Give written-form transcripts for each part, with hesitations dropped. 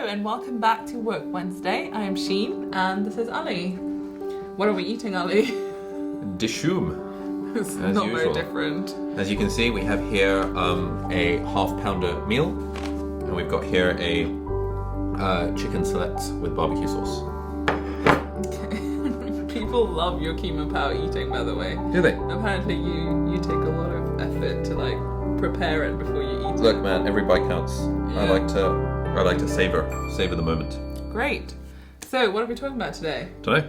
and welcome back to Work Wednesday. I am Sheen and this is Ali. What are we eating, Ali? Dishoom. It's as not usual. very different. As you can see, we have here a half-pounder meal, and we've got here a chicken select with barbecue sauce. Okay. People love your keema pao eating, by the way. Do they? Apparently you take a lot of effort to prepare it before you eat Look, it. man, every bite counts. Yeah. I like to savor the moment. Great. So, what are we talking about today? Dunno.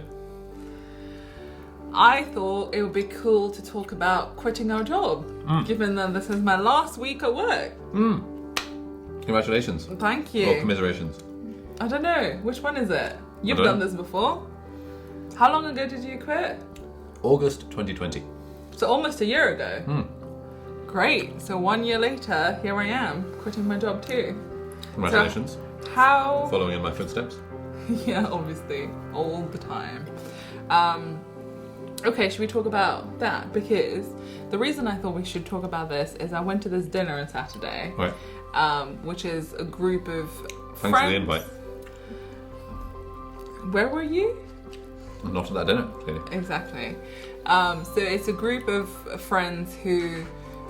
I thought it would be cool to talk about quitting our job, given that this is my last week at work. Congratulations. Thank you. Or commiserations. I don't know. Which one is it? You've I don't done know. this before. How long ago did you quit? August 2020. So almost a year ago. Great. So 1 year later, here I am, quitting my job too. Congratulations. So how... Following in my footsteps. Yeah, obviously. All the time. Okay, should we talk about that? Because the reason I thought we should talk about this is I went to this dinner on Saturday. Right. Which is a group of Thanks for friends. the invite. Where were you? Not at that dinner, clearly. Exactly. So it's a group of friends who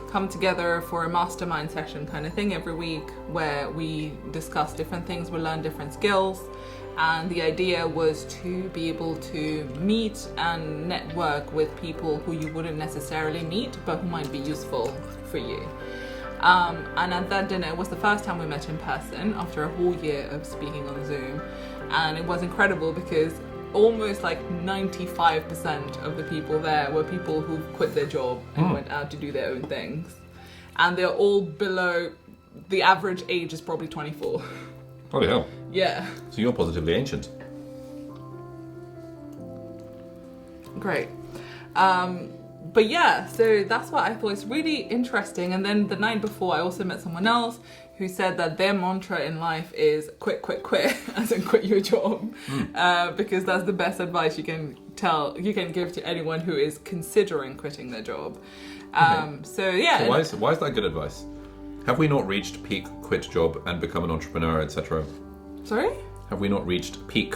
come together for a mastermind session kind of thing every week where we discuss different things, we learn different skills, and the idea was to be able to meet and network with people who you wouldn't necessarily meet but who might be useful for you. And at that dinner, it was the first time we met in person after a whole year of speaking on Zoom, and it was incredible because almost like 95% of the people there were people who quit their job and went out to do their own things. And they're all below, the average age is probably 24. Holy hell. Yeah. So you're positively ancient. Great. But yeah, so that's what I thought is really interesting. And then the night before, I also met someone else who said that their mantra in life is quit, as in quit your job, because that's the best advice you can give to anyone who is considering quitting their job. So yeah. So why is that good advice? Have we not reached peak quit job and become an entrepreneur, etc.? Sorry? Have we not reached peak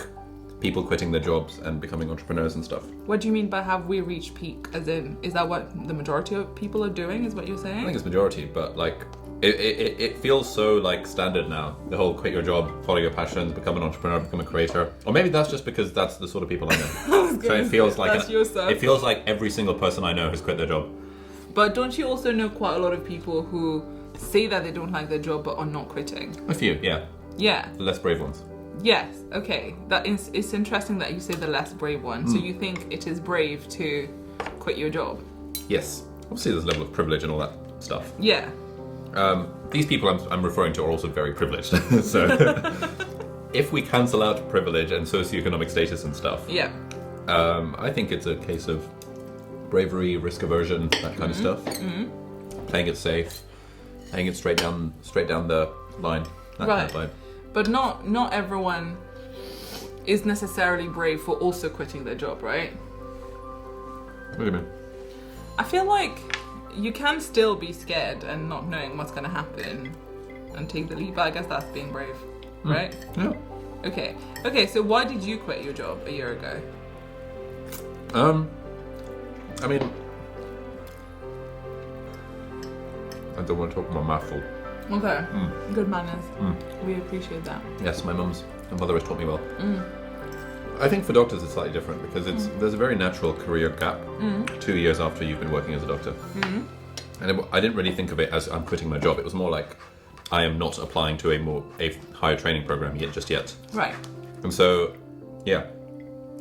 people quitting their jobs and becoming entrepreneurs and stuff? What do you mean by have we reached peak? As in, is that what the majority of people are doing, is what you're saying? I think it's majority, but like it feels so like standard now. The whole quit your job, follow your passions, become an entrepreneur, become a creator. Or maybe that's just because that's the sort of people I know. So it feels like it feels like every single person I know has quit their job. But don't you also know quite a lot of people who say that they don't like their job but are not quitting? A few, yeah. Yeah. The less brave ones. Yes, okay. It's interesting that you say the less brave one. So you think it is brave to quit your job? Yes. Obviously there's a level of privilege and all that stuff. Yeah. These people I'm referring to are also very privileged. So if we cancel out privilege and socioeconomic status and stuff, Yeah. I think it's a case of bravery, risk aversion, that kind of stuff. Playing it safe, playing it straight down the line. That kind of vibe. But not everyone is necessarily brave for also quitting their job, right? What do you mean? I feel like you can still be scared and not knowing what's going to happen and take the leap. But I guess that's being brave, right? Yeah. Okay, so why did you quit your job a year ago? I mean, I don't want to talk more mouthful. Okay, good manners. We appreciate that. Yes, my mother has taught me well. I think for doctors it's slightly different because there's a very natural career gap 2 years after you've been working as a doctor. And I didn't really think of it as I'm quitting my job. It was more like I am not applying to a higher training program just yet. Right. And so, yeah,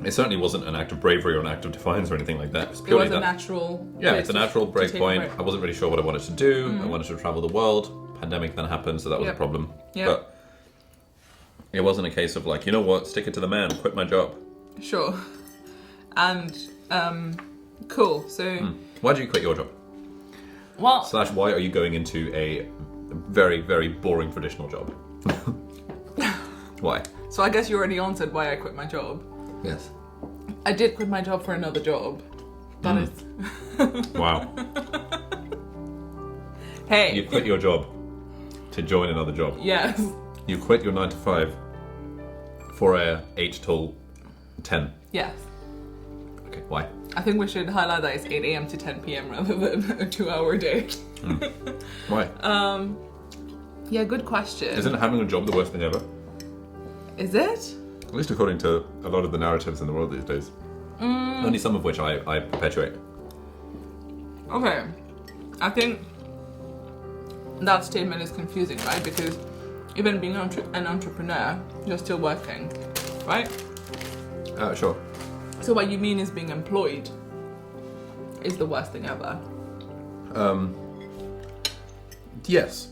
it certainly wasn't an act of bravery or an act of defiance or anything like that. It's It purely was a natural... Yeah, it's a natural break take a point. break. I wasn't really sure what I wanted to do. I wanted to travel the world. Pandemic then happened, so that was a problem. Yep. But it wasn't a case of like, you know what, stick it to the man, quit my job. Sure. And, cool, so... Why did you quit your job? Well... / why are you going into a very, very boring traditional job? Why? So I guess you already answered why I quit my job. Yes. I did quit my job for another job. That is... Wow. Hey. You quit your job to join another job. Yes. You quit your 9 to 5 For a 8 till 10. Yes. Okay, why? I think we should highlight that it's 8 a.m. to 10 p.m. rather than a 2-hour day. Why? Yeah, good question. Isn't having a job the worst thing ever? Is it? At least according to a lot of the narratives in the world these days. Only some of which I perpetuate. Okay. I think that statement is confusing, right? Because even being an entrepreneur, you're still working, right? Sure. So what you mean is being employed is the worst thing ever. Yes.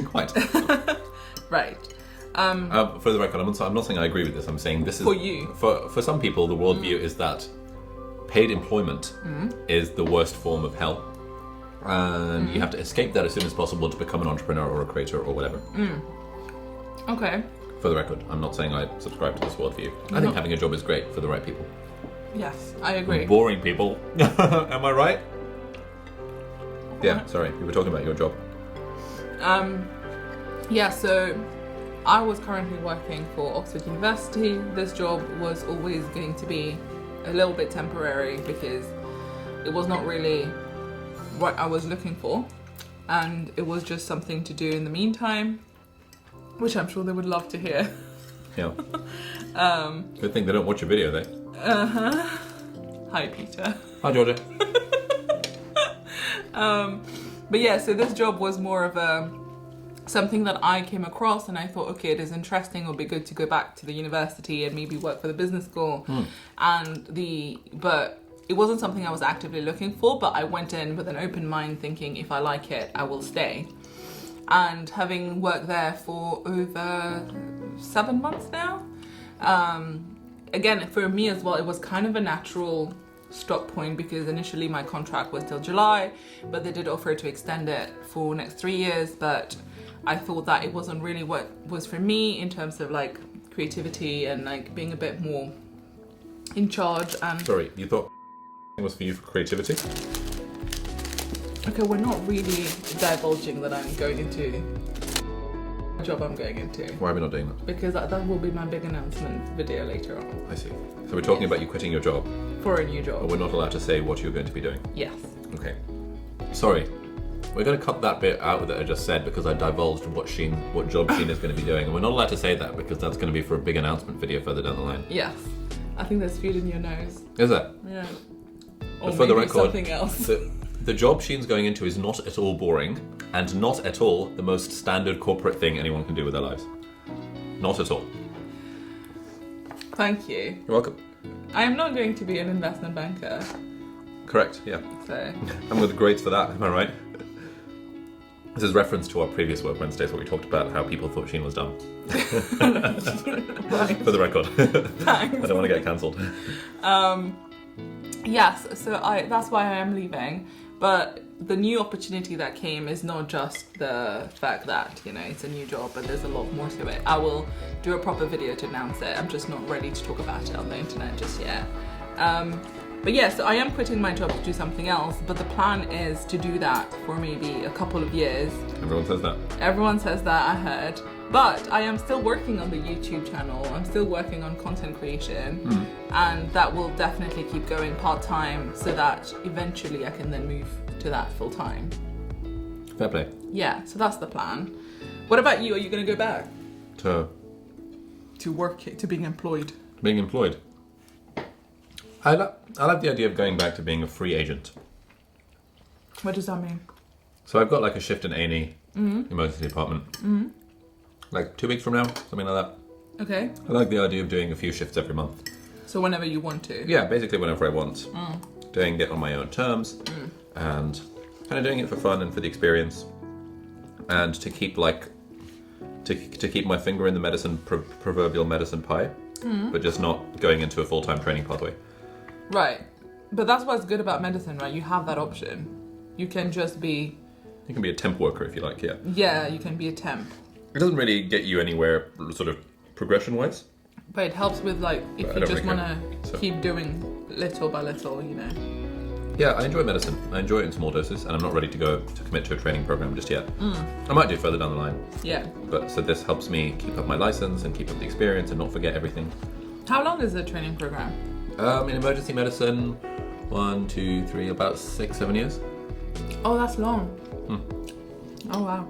Quite. Right. For the record, I'm not saying I agree with this. I'm saying this is... For you. For some people, the worldview is that paid employment is the worst form of hell. And you have to escape that as soon as possible to become an entrepreneur or a creator or whatever. Okay. For the record, I'm not saying I subscribe to this worldview. I think having a job is great for the right people. Yes, I agree. Boring people. Am I right? Yeah, sorry. You were talking about your job. Yeah, so I was currently working for Oxford University. This job was always going to be a little bit temporary because it was not really what I was looking for, and it was just something to do in the meantime, which I'm sure they would love to hear. Yeah. Good thing they don't watch your video, though. Hi, Peter. Hi, Georgia. But yeah, so this job was more of something that I came across, and I thought, okay, it is interesting. It'll be good to go back to the university and maybe work for the business school. But it wasn't something I was actively looking for. But I went in with an open mind, thinking if I like it, I will stay. And having worked there for over 7 months now, again, for me as well, it was kind of a natural stop point because initially my contract was till July, but they did offer to extend it for next 3 years. But I thought that it wasn't really what was for me in terms of like creativity and like being a bit more in charge. And Sorry, you thought it was for you for creativity? okay, we're not really divulging that I'm going into the job I'm going into. Why are we not doing that? Because that will be my big announcement video later on. I see. So we're talking about you quitting your job, For a new but job. we're not allowed to say what you're going to be doing. Yes. Okay. Sorry. We're going to cut that bit out that I just said because I divulged what job Sheen is going to be doing, and we're not allowed to say that because that's going to be for a big announcement video further down the line. Yes. I think there's food in your nose. Is that? Yeah. Or for the maybe record, something else. The job Sheen's going into is not at all boring and not at all the most standard corporate thing anyone can do with their lives. Not at all. Thank you. You're welcome. I am not going to be an investment banker, Correct, yeah. so I'm with the grades for that, am I right? This is reference to our previous Work Wednesdays where we talked about how people thought Sheen was dumb. right. For the record. Thanks. I don't want to get cancelled. Yes, so that's why I am leaving. But the new opportunity that came is not just the fact that, you know, it's a new job, but there's a lot more to it. I will do a proper video to announce it. I'm just not ready to talk about it on the internet just yet. But yeah, so I am quitting my job to do something else, but the plan is to do that for maybe a couple of years. Everyone says that. Everyone says that, I heard. But I am still working on the YouTube channel. I'm still working on content creation. And that will definitely keep going part-time so that eventually I can then move to that full-time. Fair play. Yeah, so that's the plan. What about you? Are you going to go back? To work, to being employed? Being employed. I like the idea of going back to being a free agent. What does that mean? So I've got like a shift in A&E, emergency department. Like 2 weeks from now, something like that. Okay. I like the idea of doing a few shifts every month. So whenever you want to? Yeah, basically whenever I want. Doing it on my own terms and kind of doing it for fun and for the experience and to keep like to keep my finger in the proverbial medicine pie, but just not going into a full-time training pathway. Right. But that's what's good about medicine, right? You have that option. You can just be... You can be a temp worker if you like, yeah. Yeah, you can be a temp. It doesn't really get you anywhere sort of progression-wise. But it helps with like, if But I you don't just really want to care, so. keep doing little by little, you know. Yeah, I enjoy medicine. I enjoy it in small doses, and I'm not ready to commit to a training program just yet. I might do further down the line. Yeah. But so this helps me keep up my license and keep up the experience and not forget everything. How long is the training program? In emergency medicine, 1, 2, 3, about 6, 7 years. Oh, that's long. Oh wow.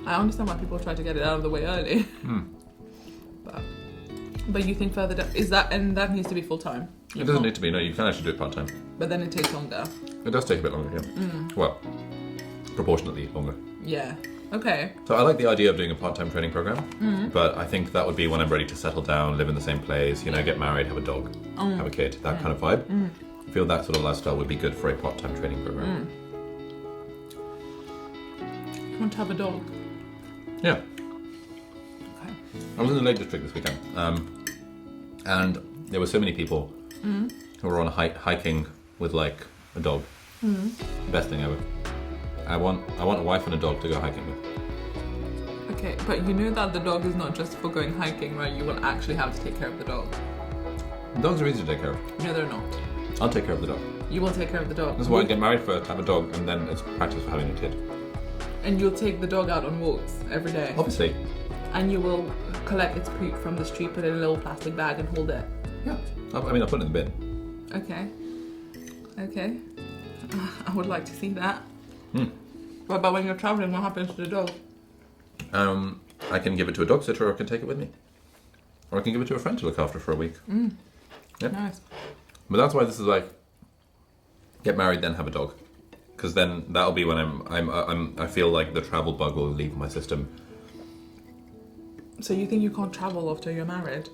I understand why people try to get it out of the way early. But you think further down, is that, and that needs to be full time? It doesn't need to be, no, you can actually do it part time. But then it takes longer. It does take a bit longer, yeah. Well, proportionately longer. Yeah. Okay. So I like the idea of doing a part-time training program, but I think that would be when I'm ready to settle down, live in the same place, get married, have a dog, have a kid, that kind of vibe. I feel that sort of lifestyle would be good for a part-time training program. You want to have a dog? Yeah. Okay. I was in the Lake District this weekend, and there were so many people who were on hiking with like a dog. Best thing ever. I want a wife and a dog to go hiking with. Okay, but you know that the dog is not just for going hiking, right? You will actually have to take care of the dog. Dogs are easy to take care of. No, they're not. I'll take care of the dog. You will take care of the dog. That's why I get married first, have a dog, and then it's practice for having a kid. And you'll take the dog out on walks every day. Obviously. And you will collect its poop from the street, put it in a little plastic bag and hold it. Yeah. I'll put it in the bin. Okay. I would like to see that. What about when you're traveling? What happens to the dog? I can give it to a dog sitter, or I can take it with me. Or I can give it to a friend to look after for a week. Yeah. Nice. But that's why this is like, get married, then have a dog. Because then that'll be when I feel like the travel bug will leave my system. So you think you can't travel after you're married?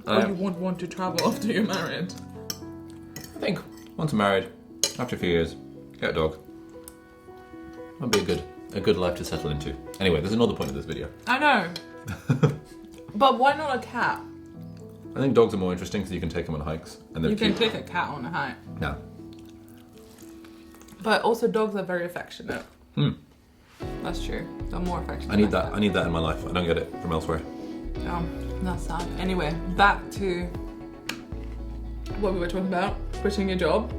Or you won't want to travel after you're married? I think once I'm married, after a few years, get a dog. That'll be a good life to settle into. Anyway, there's another point of this video. I know. But why not a cat? I think dogs are more interesting because you can take them on hikes and they're You can cute. take a cat on a hike. Yeah. But also dogs are very affectionate. That's true. They're more affectionate. I need that. I need that in my life. I don't get it from elsewhere. That's sad. Anyway, back to what we were talking about, quitting your job.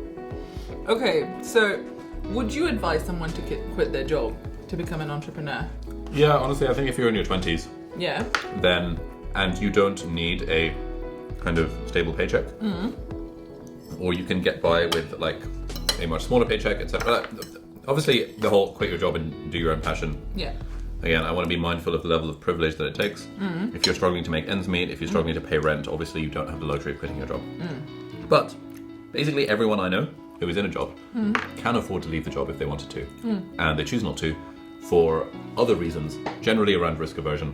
Okay, so would you advise someone to quit their job to become an entrepreneur? Yeah, honestly, I think if you're in your 20s, Yeah. then, and you don't need a kind of stable paycheck, or you can get by with like a much smaller paycheck, etc. Obviously, the whole quit your job and do your own passion. Yeah. Again, I want to be mindful of the level of privilege that it takes. If you're struggling to make ends meet, if you're struggling to pay rent, obviously you don't have the luxury of quitting your job. But basically everyone I know who is in a job can afford to leave the job if they wanted to. And they choose not to for other reasons, generally around risk aversion.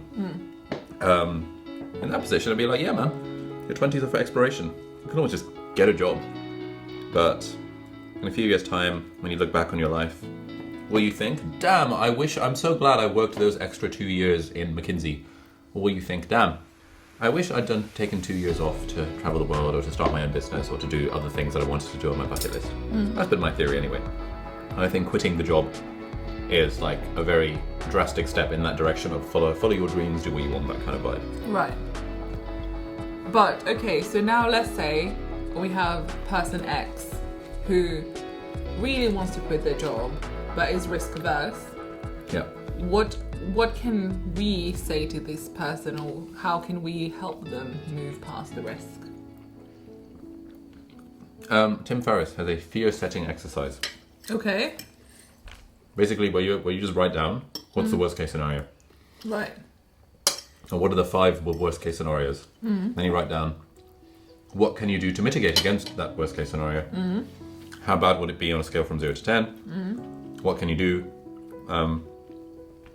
In that position, I'd be like, yeah, man, your 20s are for exploration. You can always just get a job. But in a few years' time, when you look back on your life, will you think, damn, I'm so glad I worked those extra 2 years in McKinsey? Or will you think, damn, I wish I'd taken 2 years off to travel the world or to start my own business or to do other things that I wanted to do on my bucket list? That's been my theory anyway. And I think quitting the job is like a very drastic step in that direction of follow your dreams, do what you want, that kind of vibe. Right. But, okay, so now let's say we have person X who really wants to quit their job but is risk averse. Yeah. What can we say to this person, or how can we help them move past the risk? Tim Ferriss has a fear-setting exercise. Okay. Basically, where you just write down what's the worst-case scenario. Right. And what are the 5 worst-case scenarios? Then you write down what can you do to mitigate against that worst-case scenario. How bad would it be on a scale from 0 to 10? What can you do?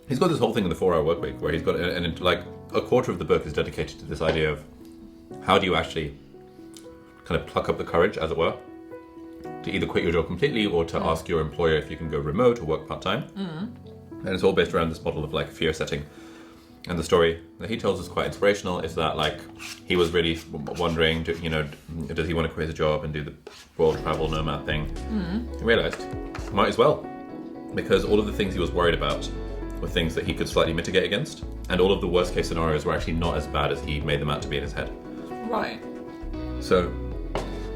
He's got this whole thing in the 4-hour work week where he's got, and like a quarter of the book is dedicated to this idea of how do you actually kind of pluck up the courage, as it were, to either quit your job completely or to ask your employer if you can go remote or work part-time. And it's all based around this model of like fear setting. And the story that he tells is quite inspirational. Is that like he was really wondering, does he want to quit his job and do the world travel nomad thing? He realized, might as well, because all of the things he was worried about were things that he could slightly mitigate against, and all of the worst case scenarios were actually not as bad as he made them out to be in his head. Right. So,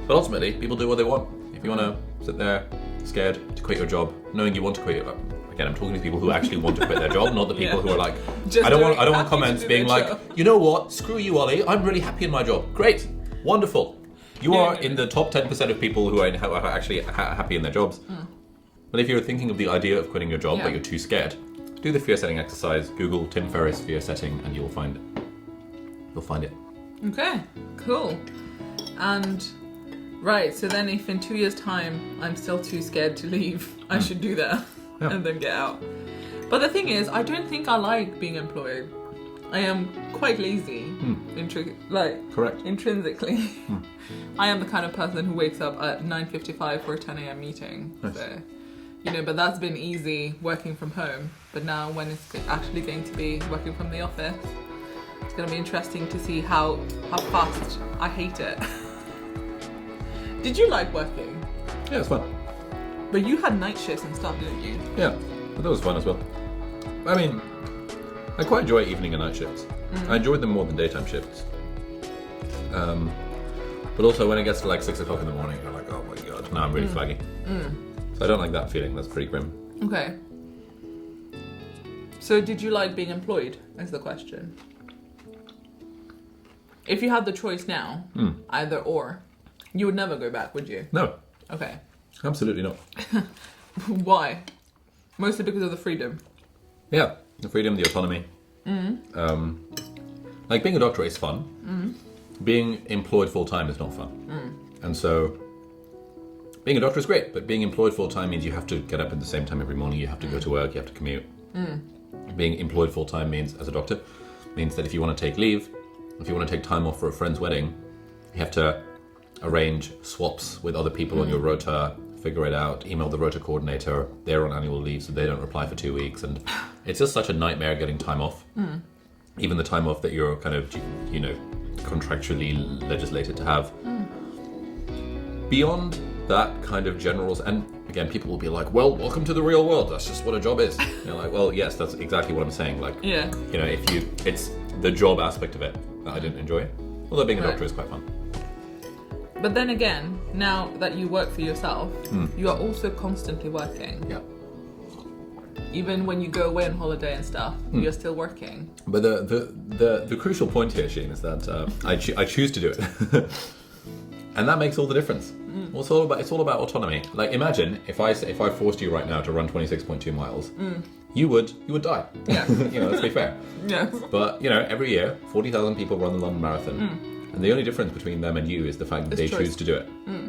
but ultimately, people do what they want. If you want to sit there scared to quit your job, knowing you want to quit your job. Again, I'm talking to people who actually want to quit their job, not the people who are like, I don't want comments being like, you know what, screw you, Ollie, I'm really happy in my job. Great, wonderful. You are in the top 10% of people who are actually happy in their jobs. But if you're thinking of the idea of quitting your job, but you're too scared, do the fear setting exercise. Google Tim Ferriss fear setting, and you'll find it. You'll find it. Okay, cool. And right, so then if in 2 years' time I'm still too scared to leave, I should do that and then get out. But the thing is, I don't think I like being employed. I am quite lazy, Correct. Intrinsically. I am the kind of person who wakes up at 9:55 for a 10 a.m. meeting. Nice. So, but that's been easy working from home. But now when it's actually going to be working from the office, it's going to be interesting to see how fast I hate it. Did you like working? Yeah, it's fun. But you had night shifts and stuff, didn't you? Yeah, but that was fun as well. I mean, I quite enjoy evening and night shifts. I enjoyed them more than daytime shifts. But also when it gets to like 6 o'clock in the morning, you're like, oh my god, now I'm really flaggy. So I don't like that feeling. That's pretty grim. Okay. So did you like being employed, is the question. If you had the choice now, either or, you would never go back, would you? No. Okay. Absolutely not. Why? Mostly because of the freedom. Yeah, the freedom, the autonomy. Like being a doctor is fun. Being employed full time is not fun. And so being a doctor is great, but being employed full time means you have to get up at the same time every morning, you have to go to work, you have to commute. Being employed full time means, as a doctor, means that if you want to take leave, if you want to take time off for a friend's wedding, you have to arrange swaps with other people on your rota, figure it out, email the rota coordinator, they're on annual leave so they don't reply for 2 weeks, and it's just such a nightmare getting time off. Even the time off that you're kind of, contractually legislated to have. Beyond that kind of general, and again, people will be like, well, welcome to the real world, that's just what a job is. You're like, well, yes, that's exactly what I'm saying. Like, it's the job aspect of it that I didn't enjoy. Although being a doctor is quite fun. But then again, now that you work for yourself, you are also constantly working. Yeah. Even when you go away on holiday and stuff, you're still working. But the crucial point here, Sheen, is that I choose to do it, and that makes all the difference. Well, it's all about autonomy. Like, imagine if I forced you right now to run 26.2 miles, you would die. Yeah. Let's be fair. Yes. But every year 40,000 people run the London Marathon. And the only difference between them and you is the fact that they choose to do it.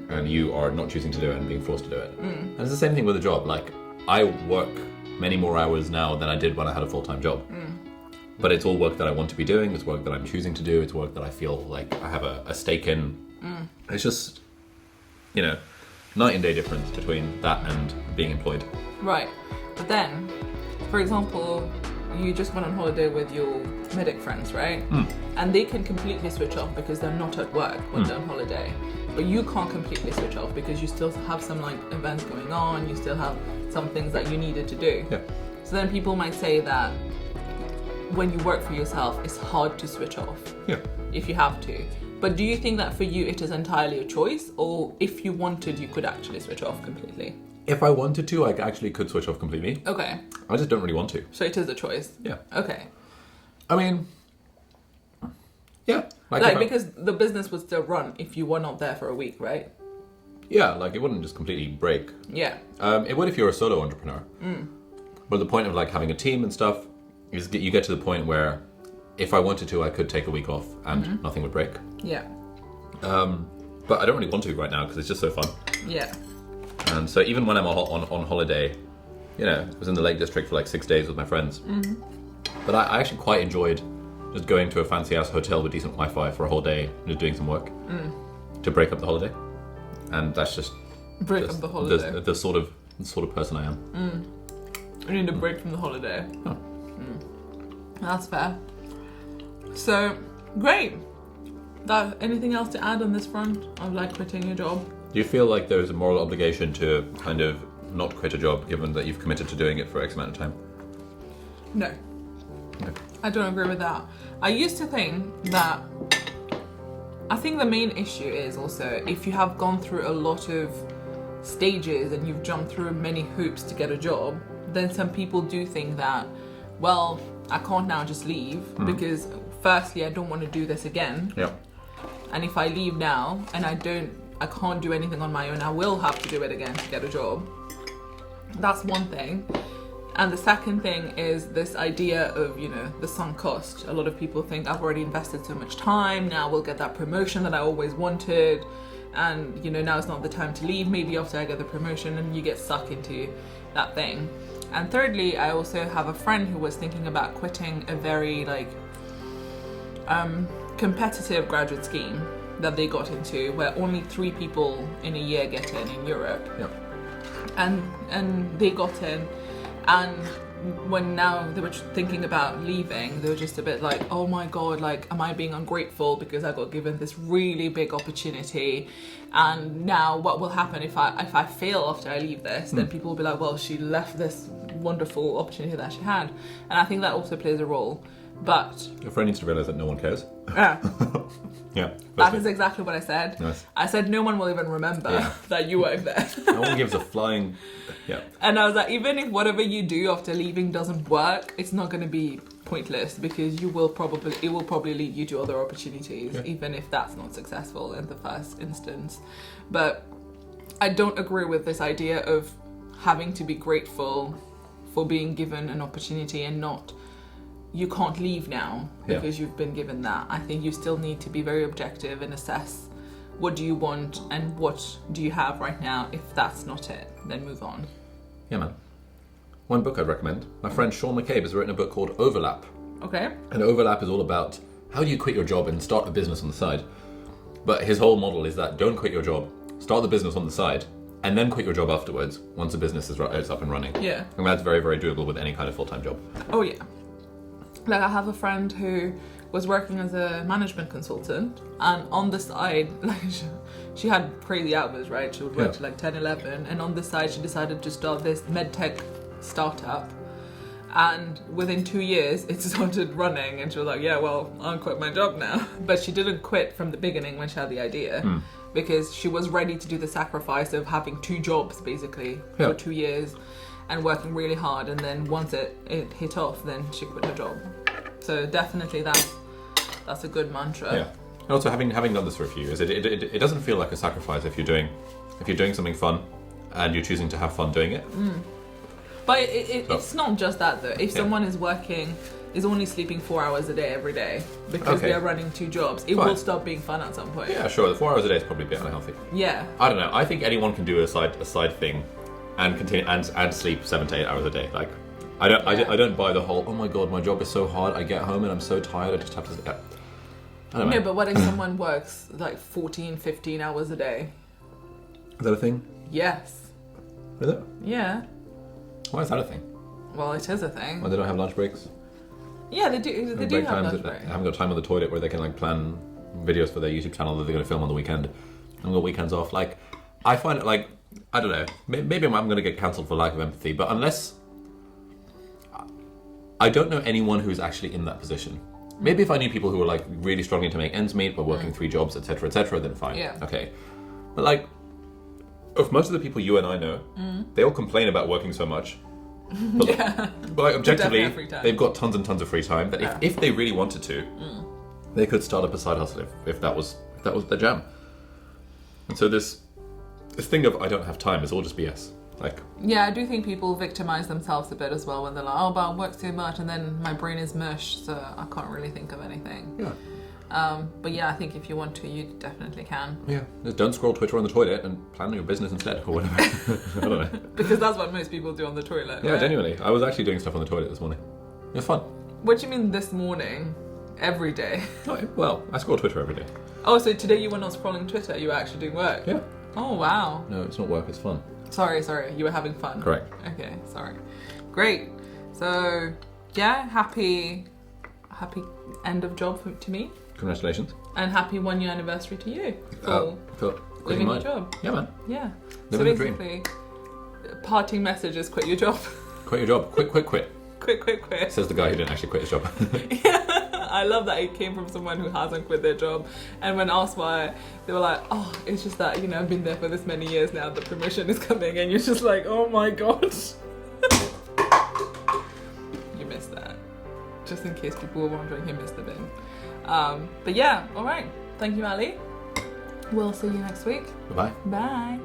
And you are not choosing to do it and being forced to do it. And it's the same thing with a job. Like, I work many more hours now than I did when I had a full-time job. But it's all work that I want to be doing. It's work that I'm choosing to do. It's work that I feel like I have a stake in. It's just, night and day difference between that and being employed. Right. But then, for example, you just went on holiday with your medic friends, right? And they can completely switch off because they're not at work when they're on holiday. But you can't completely switch off because you still have some events going on, you still have some things that you needed to do. Yeah. So then people might say that when you work for yourself, it's hard to switch off. Yeah. If you have to. But do you think that for you it is entirely a choice, or if you wanted, you could actually switch off completely? If I wanted to, I actually could switch off completely. Okay. I just don't really want to. So it is a choice? Yeah. Okay. I mean, yeah. Because the business would still run if you were not there for a week, right? Yeah, it wouldn't just completely break. Yeah. It would if you're a solo entrepreneur. But the point of having a team and stuff is you get to the point where if I wanted to, I could take a week off and nothing would break. Yeah. But I don't really want to right now because it's just so fun. Yeah. And so even when I'm on holiday, I was in the Lake District for 6 days with my friends. But I actually quite enjoyed just going to a fancy ass hotel with decent Wi-Fi for a whole day and just doing some work to break up the holiday. And that's just break up the holiday. The sort of person I am. You need a break from the holiday. Oh. That's fair. So great. Anything else to add on this front of quitting your job? Do you feel like there's a moral obligation to kind of not quit a job given that you've committed to doing it for X amount of time? No. Okay. I don't agree with that. I used to think that, I think the main issue is also if you have gone through a lot of stages and you've jumped through many hoops to get a job, then some people do think that, well, I can't now just leave because firstly, I don't want to do this again. Yeah. And if I leave now and I can't do anything on my own, I will have to do it again to get a job. That's one thing. And the second thing is this idea of, the sunk cost. A lot of people think, I've already invested so much time, now we'll get that promotion that I always wanted, and now is not the time to leave, maybe after I get the promotion, and you get stuck into that thing. And thirdly, I also have a friend who was thinking about quitting a very competitive graduate scheme that they got into, where only 3 people in a year get in Europe. Yep. And they got in, and when now they were thinking about leaving, they were just a bit like, oh my god, am I being ungrateful because I got given this really big opportunity, and now what will happen if I fail after I leave this? Then people will be like, well, she left this wonderful opportunity that she had. And I think that also plays a role. But your friend needs to realise that no one cares. Yeah. Yeah. That is exactly what I said. Nice. I said no one will even remember that you worked there. No one gives a flying... Yeah. And I was like, even if whatever you do after leaving doesn't work, it's not going to be pointless, because it will probably lead you to other opportunities, even if that's not successful in the first instance. But I don't agree with this idea of having to be grateful for being given an opportunity and not... You can't leave now because you've been given that. I think you still need to be very objective and assess what do you want and what do you have right now. If that's not it, then move on. Yeah, man. One book I'd recommend. My friend Sean McCabe has written a book called Overlap. Okay. And Overlap is all about how do you quit your job and start a business on the side. But his whole model is that don't quit your job, start the business on the side, and then quit your job afterwards once the business is up and running. Yeah. And that's very, very doable with any kind of full-time job. Oh, yeah. I have a friend who was working as a management consultant, and on the side, she had crazy hours, right? She would work to 10, 11, and on the side she decided to start this medtech startup, and within 2 years it started running, and she was like, yeah, well, I'll quit my job now. But she didn't quit from the beginning when she had the idea, because she was ready to do the sacrifice of having 2 jobs basically for 2 years and working really hard, and then once it hit off, then she quit her job. So definitely that's a good mantra. Yeah. And also having done this for a few years, it doesn't feel like a sacrifice if you're doing something fun and you're choosing to have fun doing it. But it's not just that though. If someone is only sleeping 4 hours a day every day because they are running 2 jobs, it will stop being fun at some point. Yeah, sure. The 4 hours a day is probably a bit unhealthy. Yeah. I don't know. I think anyone can do a side thing and continue and sleep 7 to 8 hours a day. I don't buy the whole, oh my god, my job is so hard, I get home and I'm so tired, I just have to sleep. I don't know. No, but what if someone works 14, 15 hours a day? Is that a thing? Yes. Is it? Yeah. Why is that a thing? Well, it is a thing. Why they don't have lunch breaks? Yeah, they do. They do have lunch breaks. They haven't got time on the toilet where they can plan videos for their YouTube channel that they're going to film on the weekend. Haven't got weekends off. I find it I don't know. Maybe I'm going to get cancelled for lack of empathy, but unless... I don't know anyone who's actually in that position. Maybe if I knew people who were really struggling to make ends meet, but working 3 jobs, etc., then fine. Yeah. Okay. But of most of the people you and I know, they all complain about working so much. But objectively, they've got tons and tons of free time. That if they really wanted to, they could start up a side hustle if that was their jam. And so this thing of I don't have time is all just BS. Yeah, I do think people victimize themselves a bit as well when they're like, oh, but I work too much and then my brain is mush, so I can't really think of anything. Yeah. But yeah, I think if you want to, you definitely can. Yeah, just don't scroll Twitter on the toilet and plan your business instead or whatever. I don't know. Because that's what most people do on the toilet. Yeah, right? genuinely. I was actually doing stuff on the toilet this morning. It was fun. What do you mean this morning? Every day? Oh, well, I scroll Twitter every day. Oh, so today you were not scrolling Twitter, you were actually doing work? Yeah. Oh, wow. No, it's not work, it's fun. Sorry, you were having fun. Correct. Okay, sorry. Great. So, yeah, happy end of job to me. Congratulations. And happy 1 year anniversary to you for quitting your job. Yeah, man. Yeah. Living so basically, parting message is quit your job. Quit your job. Quit. Quit. Says the guy who didn't actually quit his job. Yeah. I love that it came from someone who hasn't quit their job, and when asked why, they were like, oh, it's just that, I've been there for this many years now, the promotion is coming, and you're just like, oh my god. You missed that. Just in case people were wondering, he missed the bin. But yeah, alright. Thank you, Ali. We'll see you next week. Bye-bye. Bye.